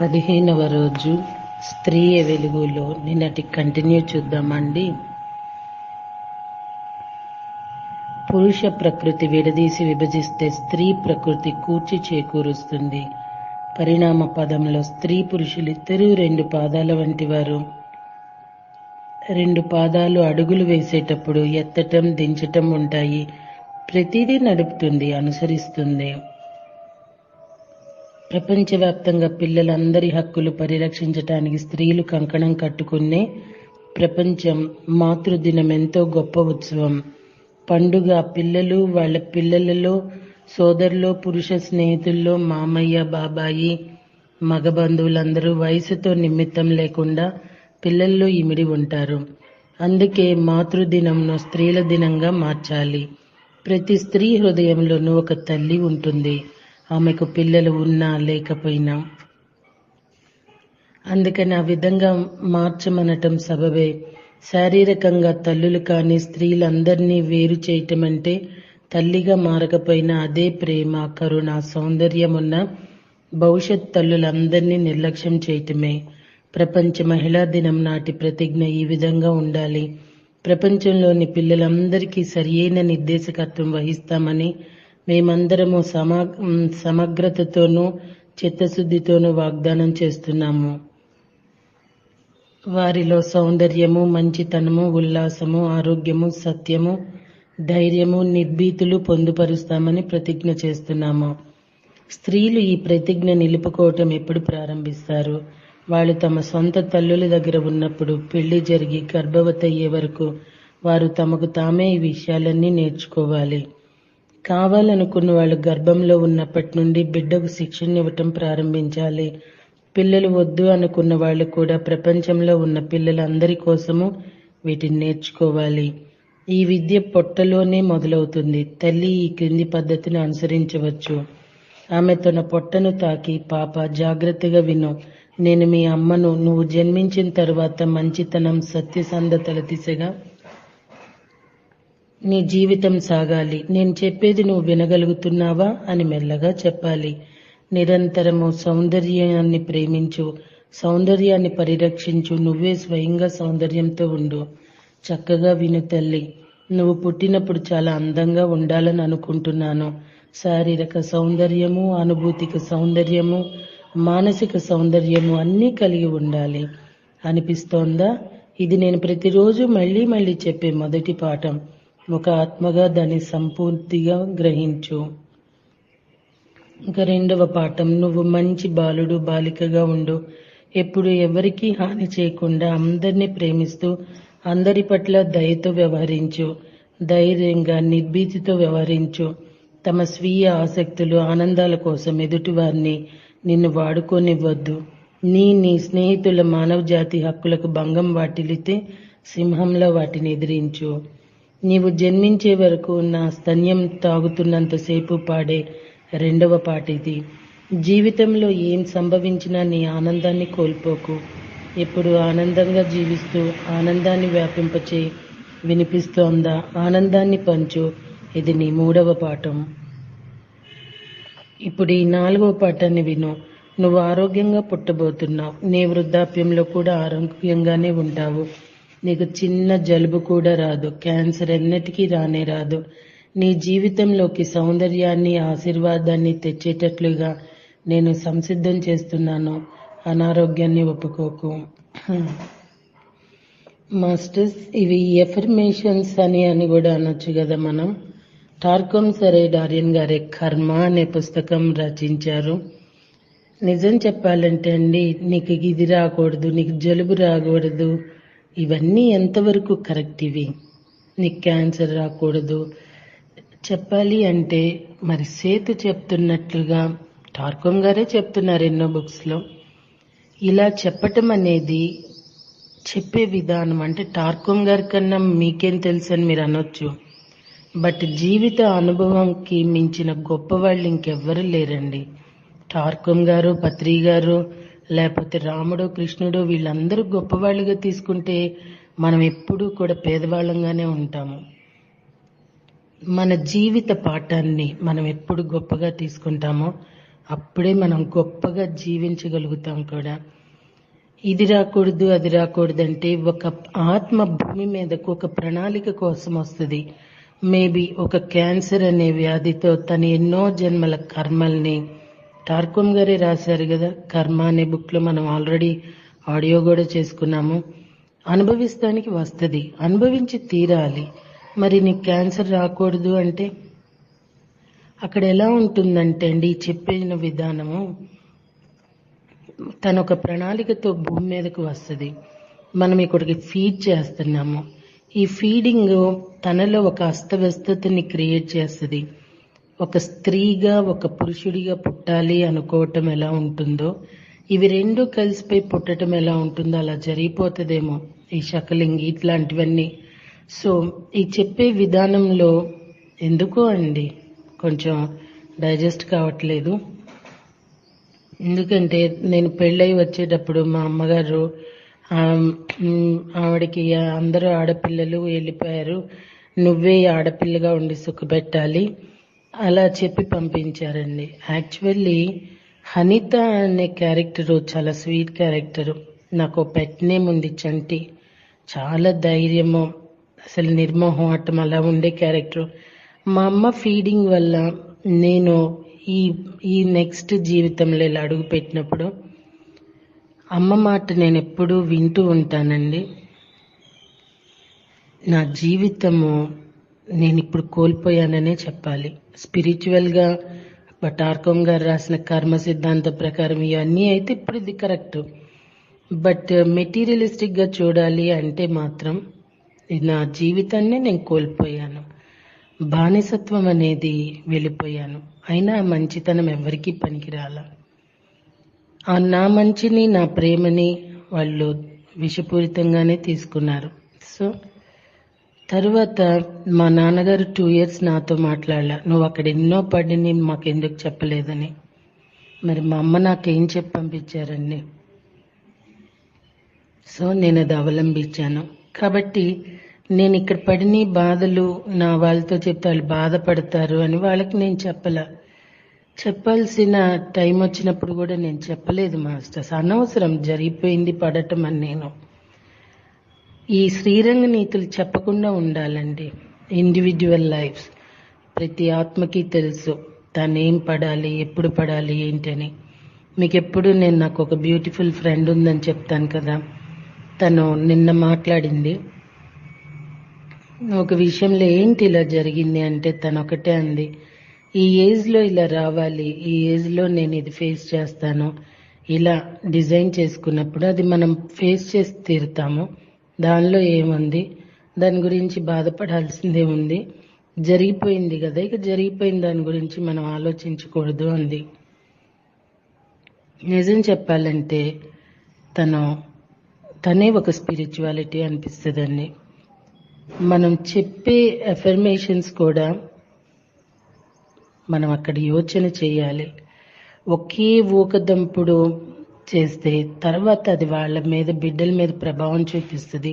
15వ రోజు స్త్రీయ వెలుగులో నిన్నటి కంటిన్యూ చూద్దామండి. పురుష ప్రకృతి విడదీసి విభజిస్తే స్త్రీ ప్రకృతి కూర్చి చేకూరుస్తుంది. పరిణామ పదంలో స్త్రీ పురుషులిద్దరూ 2 పాదాల వంటి వారు. 2 పాదాలు అడుగులు వేసేటప్పుడు ఎత్తటం దించటం ఉంటాయి. ప్రతిదీ నడుపుతుంది, అనుసరిస్తుంది. ప్రపంచవ్యాప్తంగా పిల్లలందరి హక్కులు పరిరక్షించటానికి స్త్రీలు కంకణం కట్టుకునే ప్రపంచం. మాతృదినం ఎంతో గొప్ప ఉత్సవం, పండుగ. పిల్లలు, వాళ్ళ పిల్లలలో, సోదరులో, పురుష స్నేహితుల్లో, మామయ్య, బాబాయి, మగ బంధువులందరూ వయసుతో నిమిత్తం లేకుండా పిల్లల్లో ఇమిడి ఉంటారు. అందుకే మాతృదినంను స్త్రీల దినంగా మార్చాలి. ప్రతి స్త్రీ హృదయంలోనూ ఒక తల్లి ఉంటుంది, ఆమెకు పిల్లలు ఉన్నా లేకపోయినా. అందుకని ఆ విధంగా మార్చమనటం సబబే. శారీరకంగా తల్లులు కానీ స్త్రీలందరినీ వేరు చేయటం అంటే తల్లిగా మారకపోయినా అదే ప్రేమ, కరుణ, సౌందర్యమున్న భవిష్యత్ తల్లులందరినీ నిర్లక్ష్యం చేయటమే. ప్రపంచ మహిళా దినం నాటి ప్రతిజ్ఞ ఈ విధంగా ఉండాలి. ప్రపంచంలోని పిల్లలందరికీ సరియైన నిర్దేశకత్వం వహిస్తామని మేమందరము సమగ్రతతోనూ చిత్తశుద్ధితోనూ వాగ్దానం చేస్తున్నాము. వారిలో సౌందర్యము, మంచితనము, ఉల్లాసము, ఆరోగ్యము, సత్యము, ధైర్యము, నిర్భీతులు పొందుపరుస్తామని ప్రతిజ్ఞ చేస్తున్నాము. స్త్రీలు ఈ ప్రతిజ్ఞ నిలుపుకోవటం ఎప్పుడు ప్రారంభిస్తారు? వాళ్ళు తమ సొంత తల్లుల దగ్గర ఉన్నప్పుడు. పెళ్లి జరిగి గర్భవతి అయ్యే వరకు వారు తమకు తామే ఈ విషయాలన్నీ నేర్చుకోవాలి. కావాలనుకున్న వాళ్ళు గర్భంలో ఉన్నప్పటి నుండి బిడ్డకు శిక్షణ ఇవ్వటం ప్రారంభించాలి. పిల్లలు వద్దు అనుకున్న వాళ్ళు కూడా ప్రపంచంలో ఉన్న పిల్లలందరి కోసము వీటిని నేర్చుకోవాలి. ఈ విద్య పొట్టలోనే మొదలవుతుంది. తల్లి ఈ క్రింది పద్ధతిని అనుసరించవచ్చు. ఆమె తన పొట్టను తాకి, పాప జాగ్రత్తగా విను, నేను మీ అమ్మను. నువ్వు జన్మించిన తరువాత మంచితనం, సత్యసంధతల దిశగా నీ జీవితం సాగాలి. నేను చెప్పేది నువ్వు వినగలుగుతున్నావా అని మెల్లగా చెప్పాలి. నిరంతరము సౌందర్యాన్ని ప్రేమించు, సౌందర్యాన్ని పరిరక్షించు. నువ్వే స్వయంగా సౌందర్యంతో ఉండు. చక్కగా విను తల్లి, నువ్వు పుట్టినప్పుడు చాలా అందంగా ఉండాలని అనుకుంటున్నాను. శారీరక సౌందర్యము, అనుభూతిక సౌందర్యము, మానసిక సౌందర్యము అన్నీ కలిగి ఉండాలి. అనిపిస్తోందా? ఇది నేను ప్రతిరోజు మళ్ళీ మళ్ళీ చెప్పే మొదటి పాఠం. ఒక ఆత్మగా దాన్ని సంపూర్తిగా గ్రహించు. ఇంకా 2వ పాఠం, నువ్వు మంచి బాలుడు, బాలికగా ఉండు. ఎప్పుడు ఎవరికీ హాని చేయకుండా అందరినీ ప్రేమిస్తూ అందరి పట్ల దయతో వ్యవహరించు. ధైర్యంగా, నిర్భీతితో వ్యవహరించు. తమ స్వీయ ఆసక్తులు, ఆనందాల కోసం ఎదుటివారిని నిన్ను వాడుకోనివ్వద్దు. నీ స్నేహితుల మానవ జాతి హక్కులకు భంగం వాటిల్లితే సింహంలో వాటిని ఎదిరించు. నీవు జన్మించే వరకు నా స్తన్యం తాగుతున్నంతసేపు పాడే 2వ పాట ఇది. జీవితంలో ఏం సంభవించినా నీ ఆనందాన్ని కోల్పోకు. ఎప్పుడు ఆనందంగా జీవిస్తూ ఆనందాన్ని వ్యాపింపచే. వినిపిస్తోందా? ఆనందాన్ని పంచు. ఇది నీ 3వ పాఠం. ఇప్పుడు ఈ 4వ పాఠాన్ని విను. నువ్వు ఆరోగ్యంగా పుట్టబోతున్నావు. నీ వృద్ధాప్యంలో కూడా ఆరోగ్యంగానే ఉంటావు. నీకు చిన్న జలుబు కూడా రాదు. క్యాన్సర్ ఎన్నటికీ రానే రాదు. నీ జీవితంలోకి సౌందర్యాన్ని, ఆశీర్వాదాన్ని తెచ్చేటట్లుగా నేను సంసిద్ధం చేస్తున్నాను. అనారోగ్యాన్ని ఒప్పుకోకు. మాస్టర్స్, ఇవి ఎఫర్మేషన్స్ అని కూడా అనొచ్చు కదా మనం. టార్కమ్ సరే డారియన్ గారే కర్మ అనే పుస్తకం రచించారు. నిజం చెప్పాలంటే అండి, నీకు ఇది రాకూడదు, నీకు జలుబు రాకూడదు, ఇవన్నీ ఎంతవరకు కరెక్ట్? ఇవి నీకు క్యాన్సర్ రాకూడదు చెప్పాలి అంటే మరి సేతు చెప్తున్నట్లుగా టార్కమ్ గారే చెప్తున్నారు ఎన్నో బుక్స్లో. ఇలా చెప్పటం అనేది చెప్పే విధానం అంటే టార్కమ్ గారి కన్నా మీకేం తెలుసు అని మీరు అనొచ్చు. బట్ జీవిత అనుభవంకి మించిన గొప్ప వాళ్ళు ఇంకెవ్వరూ లేరండి. టార్కమ్ గారు, పత్రి గారు, లేకపోతే రాముడు, కృష్ణుడు, వీళ్ళందరూ గొప్పవాళ్ళుగా తీసుకుంటే మనం ఎప్పుడూ కూడా పేదవాళ్ళంగానే ఉంటాము. మన జీవిత పాఠాన్ని మనం ఎప్పుడు గొప్పగా తీసుకుంటామో అప్పుడే మనం గొప్పగా జీవించగలుగుతాం కూడా. ఇది రాకూడదు అది రాకూడదు అంటే ఒక ఆత్మ భూమి మీదకు ఒక ప్రణాళిక కోసం వస్తుంది. మేబీ ఒక క్యాన్సర్ అనే వ్యాధితో తన ఎన్నో జన్మల కర్మల్ని టార్కోమ్ గారే రాశారు కదా, కర్మ అనే బుక్ లో మనం ఆల్రెడీ ఆడియో కూడా చేసుకున్నాము. అనుభవిస్తానికి వస్తుంది, అనుభవించి తీరాలి. మరి నీకు క్యాన్సర్ రాకూడదు అంటే అక్కడ ఎలా ఉంటుందంటే అండి, చెప్పిన విధానము తన ఒక ప్రణాళికతో భూమి మీదకు వస్తుంది. మనం ఇక్కడికి ఫీడ్ చేస్తున్నాము. ఈ ఫీడింగ్ తనలో ఒక అస్తవ్యస్తతని క్రియేట్ చేస్తుంది. ఒక స్త్రీగా ఒక పురుషుడిగా పుట్టాలి అనుకోవటం ఎలా ఉంటుందో, ఇవి రెండు కలిసిపోయి పుట్టడం ఎలా ఉంటుందో అలా జరిగిపోతుందేమో ఈ శకలింగి ఇట్లాంటివన్నీ. సో ఈ చెప్పే విధానంలో ఎందుకో అండి కొంచెం డైజెస్ట్ కావట్లేదు. ఎందుకంటే నేను పెళ్ళై వచ్చేటప్పుడు మా అమ్మగారు ఆవిడకి అందరూ ఆడపిల్లలు వెళ్ళిపోయారు, నువ్వే ఆడపిల్లగా ఉండి సుఖపెట్టాలి అలా చెప్పి పంపించారండి. యాక్చువల్లీ హనిత అనే క్యారెక్టరు చాలా స్వీట్ క్యారెక్టరు. నాకు పెట్ నేమ్ ఉంది చంటి. చాలా ధైర్యము, అసలు నిర్మోహమాటం అలా ఉండే క్యారెక్టర్. మా అమ్మ ఫీడింగ్ వల్ల నేను ఈ నెక్స్ట్ జీవితంలో ఇలా అడుగు పెట్టినప్పుడు అమ్మ మాట నేను ఎప్పుడూ వింటూ ఉంటానండి. నా జీవితము నేను ఇప్పుడు కోల్పోయాననే చెప్పాలి. స్పిరిచువల్గా టార్కోమ్ గారు రాసిన కర్మ సిద్ధాంత ప్రకారం ఇవన్నీ అయితే ఇప్పుడు ఇది కరెక్ట్. బట్ మెటీరియలిస్టిక్గా చూడాలి అంటే మాత్రం నా జీవితాన్ని నేను కోల్పోయాను. బానిసత్వం అనేది వెళ్ళిపోయాను. అయినా మంచితనం ఎవరికీ పనికిరాల. నా మంచిని నా ప్రేమని వాళ్ళు విషపూరితంగానే తీసుకున్నారు. సో తర్వాత మా నాన్నగారు 2 years నాతో మాట్లాడలా, నువ్వు అక్కడ ఎన్నో పడిని మాకెందుకు చెప్పలేదని. మరి మా అమ్మ నాకేం చెప్పి పంపించారండి. సో నేను అది అవలంబించాను. కాబట్టి నేను ఇక్కడ పడిన బాధలు నా వాళ్ళతో చెప్తే వాళ్ళు బాధపడతారు అని వాళ్ళకి నేను చెప్పాల్సిన టైం వచ్చినప్పుడు కూడా నేను చెప్పలేదు మాస్టర్స్. అనవసరం, జరిగిపోయింది పడటం అని. నేను ఈ శ్రీరంగ నీతులు చెప్పకుండా ఉండాలండి. ఇండివిజువల్ లైఫ్స్ ప్రతి ఆత్మకి తెలుసు తనేం పడాలి, ఎప్పుడు పడాలి ఏంటని. మీకు ఎప్పుడు నేను నాకు ఒక బ్యూటిఫుల్ ఫ్రెండ్ ఉందని చెప్తాను కదా, తను నిన్న మాట్లాడింది ఒక విషయంలో. ఏంటి ఇలా జరిగింది అంటే తను ఒకటే అంది, ఈ ఏజ్లో ఇలా రావాలి, ఈ ఏజ్లో నేను ఇది ఫేస్ చేస్తాను, ఇలా డిజైన్ చేసుకున్నప్పుడు అది మనం ఫేస్ చేసి తీరుతాము. దానిలో ఏముంది, దాని గురించి బాధపడాల్సిందే ఉంది. జరిగిపోయింది కదా, ఇక జరిగిపోయిన దాని గురించి మనం ఆలోచించకూడదు అంది. నిజం చెప్పాలంటే తనే ఒక స్పిరిచువాలిటీ అనిపిస్తుందండి. మనం చెప్పే అఫర్మేషన్స్ కూడా మనం అక్కడ యోచన చేయాలి. ఒకే ఊకదంపుడు చేస్తే తర్వాత అది వాళ్ళ మీద, బిడ్డల మీద ప్రభావం చూపిస్తుంది.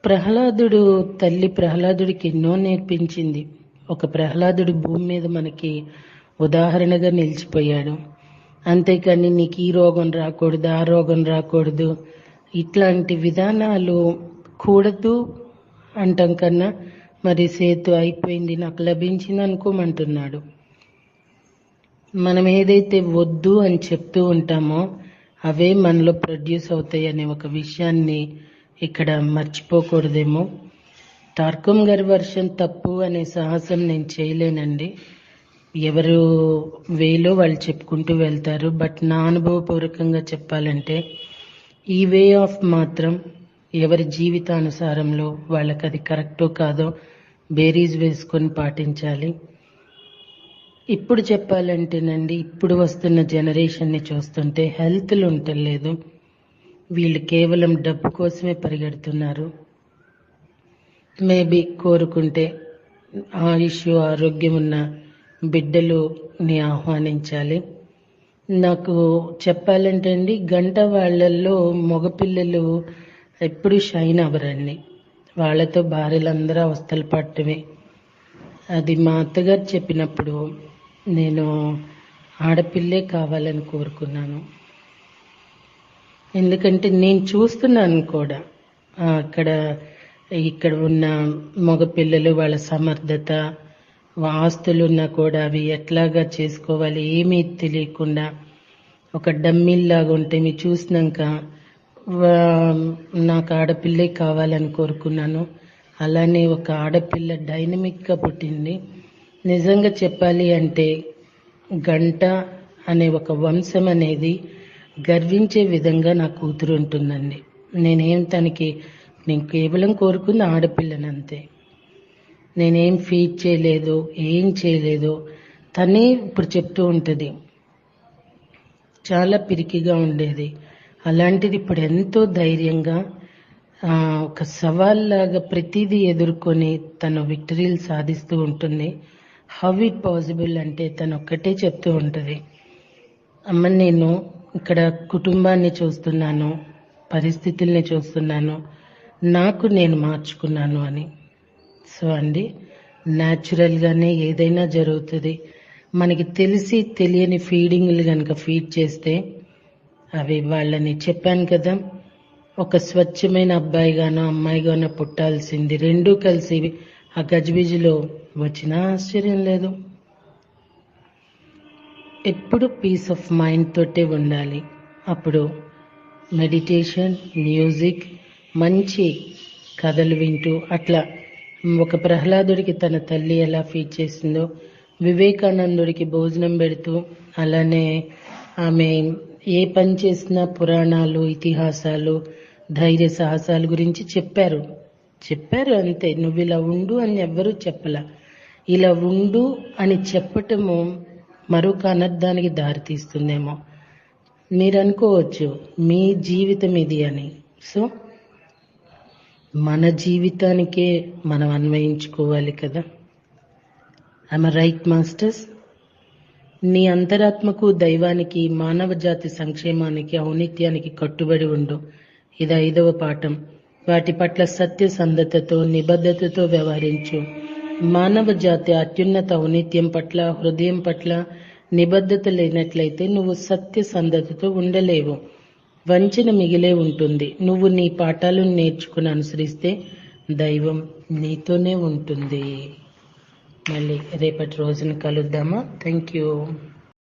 ప్రహ్లాదుడు తల్లి ప్రహ్లాదుడికి ఎన్నో నేర్పించింది. ఒక ప్రహ్లాదుడు భూమి మీద మనకి ఉదాహరణగా నిలిచిపోయాడు. అంతేకాని నీకు ఈ రోగం రాకూడదు, ఆ రోగం రాకూడదు, ఇట్లాంటి విధానాలు కూడదు అంటాం కన్నా మరి సేతు అయిపోయింది నాకు లభించింది అనుకోమంటున్నాడు. మనం ఏదైతే వద్దు అని చెప్తూ ఉంటామో అవే మనలో ప్రొడ్యూస్ అవుతాయి అనే ఒక విషయాన్ని ఇక్కడ మర్చిపోకూడదేమో. టార్కోమ్ గారి వర్షన్ తప్పు అనే సాహసం నేను చేయలేనండి. ఎవరు వేలో వాళ్ళు చెప్పుకుంటూ వెళ్తారు. బట్ నా అనుభవపూర్వకంగా చెప్పాలంటే ఈ వే ఆఫ్ మాత్రం ఎవరి జీవితానుసారంలో వాళ్ళకి అది కరెక్టో కాదో బేరీజ్ వేసుకొని పాటించాలి. ఇప్పుడు చెప్పాలంటేనండి, ఇప్పుడు వస్తున్న జనరేషన్ని చూస్తుంటే హెల్త్లు ఉండలేదు. వీళ్ళు కేవలం డబ్బు కోసమే పరిగెడుతున్నారు. మేబీ కోరుకుంటే ఆయుష్ ఆరోగ్యం ఉన్న బిడ్డలుని ఆహ్వానించాలి. నాకు చెప్పాలంటే అండి, గంట వాళ్ళల్లో మగపిల్లలు ఎప్పుడు షైన్ అవ్వరండి. వాళ్ళతో భార్యలందరూ అవస్థలు పడటమే. అది మా అత్తగారు చెప్పినప్పుడు నేను ఆడపిల్లే కావాలని కోరుకున్నాను. ఎందుకంటే నేను చూస్తున్నాను కూడా ఇక్కడ ఉన్న మగపిల్లలు వాళ్ళ సమర్థత, ఆస్తులున్నా కూడా అవి ఎట్లాగా చేసుకోవాలి ఏమీ తెలియకుండా ఒక డమ్మీల్లాగా ఉంటే మీరు చూసినాక నాకు ఆడపిల్లే కావాలని కోరుకున్నాను. అలానే ఒక ఆడపిల్ల డైనమిక్గా పుట్టింది. నిజంగా చెప్పాలి అంటే గంట అనే ఒక వంశం అనేది గర్వించే విధంగా నా కూతురు ఉంటుందండి. నేను కేవలం కోరుకున్న ఆడపిల్లనంతే. నేనేం ఫీడ్ చేయలేదు, ఏం చేయలేదు. తనే ఇప్పుడు చెప్తూ ఉంటుంది, చాలా పిరికిగా ఉండేది, అలాంటిది ఇప్పుడు ఎంతో ధైర్యంగా ఒక సవాల్లాగా ప్రతిదీ ఎదుర్కొని తను విక్టరీలు సాధిస్తూ ఉంటుంది. హౌ ఇట్ పాసిబుల్ అంటే తను ఒక్కటే చెప్తూ ఉంటుంది, అమ్మ నేను ఇక్కడ కుటుంబాన్ని చూస్తున్నాను, పరిస్థితుల్ని చూస్తున్నాను, నాకు నేను మార్చుకున్నాను అని. సో అండి, న్యాచురల్గానే ఏదైనా జరుగుతుంది. మనకి తెలిసి తెలియని ఫీడింగ్లు కనుక ఫీడ్ చేస్తే అవి వాళ్ళని చెప్పాను కదా, ఒక స్వచ్ఛమైన అబ్బాయిగానో అమ్మాయిగానో పుట్టాల్సింది. రెండూ కలిసి ఆ గజిబిజిలో వచ్చినా ఆశ్చర్యం లేదు. ఎప్పుడు పీస్ ఆఫ్ మైండ్ తోటే ఉండాలి. అప్పుడు మెడిటేషన్, మ్యూజిక్, మంచి కథలు వింటూ అట్లా ఒక ప్రహ్లాదుడికి తన తల్లి ఎలా ఫీడ్ చేసిందో, వివేకానందుడికి భోజనం పెడుతూ, అలానే ఆమె ఏ పని చేసినా పురాణాలు, ఇతిహాసాలు, ధైర్య సాహసాల గురించి చెప్పారు అంతే. నువ్వు ఇలా ఉండు అని ఎవ్వరూ చెప్పలా. ఇలా ఉండు అని చెప్పటము మరొక అనర్థానికి దారితీస్తుందేమో. మీరు అనుకోవచ్చు మీ జీవితం ఇది అని. సో మన జీవితానికే మనం అన్వయించుకోవాలి కదా. I'm right masters? నీ అంతరాత్మకు, దైవానికి, మానవ జాతి సంక్షేమానికి, ఔన్నిత్యానికి కట్టుబడి ఉండు. ఇది 5వ పాఠం. వాటి పట్ల సత్యసంధతతో, నిబద్ధతతో వ్యవహరించు. మానవ జాతి అత్యున్నత ఔన్నిత్యం పట్ల, హృదయం పట్ల నిబద్ధత లేనట్లయితే నువ్వు సత్యసంధతతో ఉండలేవు. వంచన మిగిలే ఉంటుంది. నువ్వు నీ పాఠాలను నేర్చుకుని అనుసరిస్తే దైవం నీతోనే ఉంటుంది. మళ్ళీ రేపటి రోజున కలుద్దామా? Thank you.